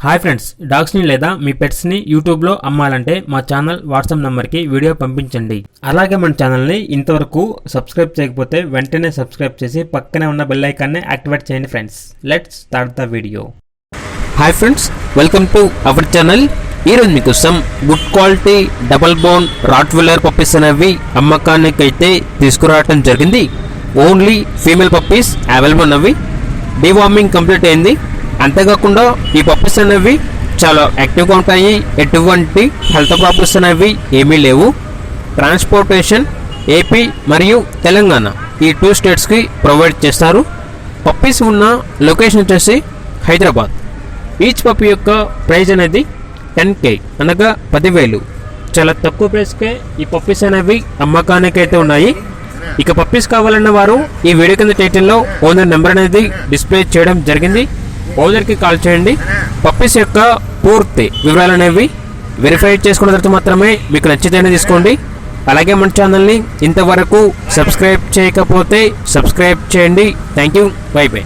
Hi friends, డాగ్స్ని లేదా మీ పెట్స్ని యూట్యూబ్లో అమ్మాలంటే మా ఛానల్ వాట్సాప్ నెంబర్కి వీడియో పంపించండి. అలాగే మన ఛానల్ని ఇంతవరకు సబ్స్క్రైబ్ చేయకపోతే వెంటనే సబ్స్క్రైబ్ చేసి పక్కనే ఉన్న బెల్ ఐకాన్ని యాక్టివేట్ చేయండి friends. Let's start the video. Hi friends, welcome to our channel. ఈరోజు మీకోసం good quality double bone Rottweiler puppies అనేవి అమ్మకానికి అయితే తీసుకురావడం జరిగింది. ఓన్లీ ఫీమేల్ పప్పీస్ అవైలబుల్ ఉన్నవి. డీవార్మింగ్ కంప్లీట్ అయింది. అంతేకాకుండా ఈ పప్పీస్ అనేవి చాలా యాక్టివ్గా ఉంటాయి. ఎటువంటి హెల్త్ ప్రాబ్లమ్స్ అనేవి ఏమీ లేవు. ట్రాన్స్పోర్టేషన్ ఏపీ మరియు తెలంగాణ ఈ 2 స్టేట్స్కి ప్రొవైడ్ చేస్తారు. పప్పీస్ ఉన్న లొకేషన్ వచ్చేసి హైదరాబాద్. ఈచ్ పప్పీ యొక్క ప్రైస్ అనేది 10K అనగా 10,000. చాలా తక్కువ ప్రైస్కే ఈ పప్పీస్ అనేవి అమ్మకానికి అయితే ఉన్నాయి. ఇక పప్పీస్ కావాలన్న వారు ఈ వీడియో కింద టైటిల్లో ఓనర్ నెంబర్ అనేది డిస్ప్లే చేయడం జరిగింది. ఓనర్కి కాల్ చేయండి. పప్పీస్ యొక్క పూర్తి వివరాలు అనేవి వెరిఫై చేసుకున్న తర్వాత మాత్రమే మీకు నచ్చితేనే తీసుకోండి. అలాగే మన ఛానల్ని ఇంతవరకు సబ్స్క్రైబ్ చేయకపోతే సబ్స్క్రైబ్ చేయండి. Thank you. By by.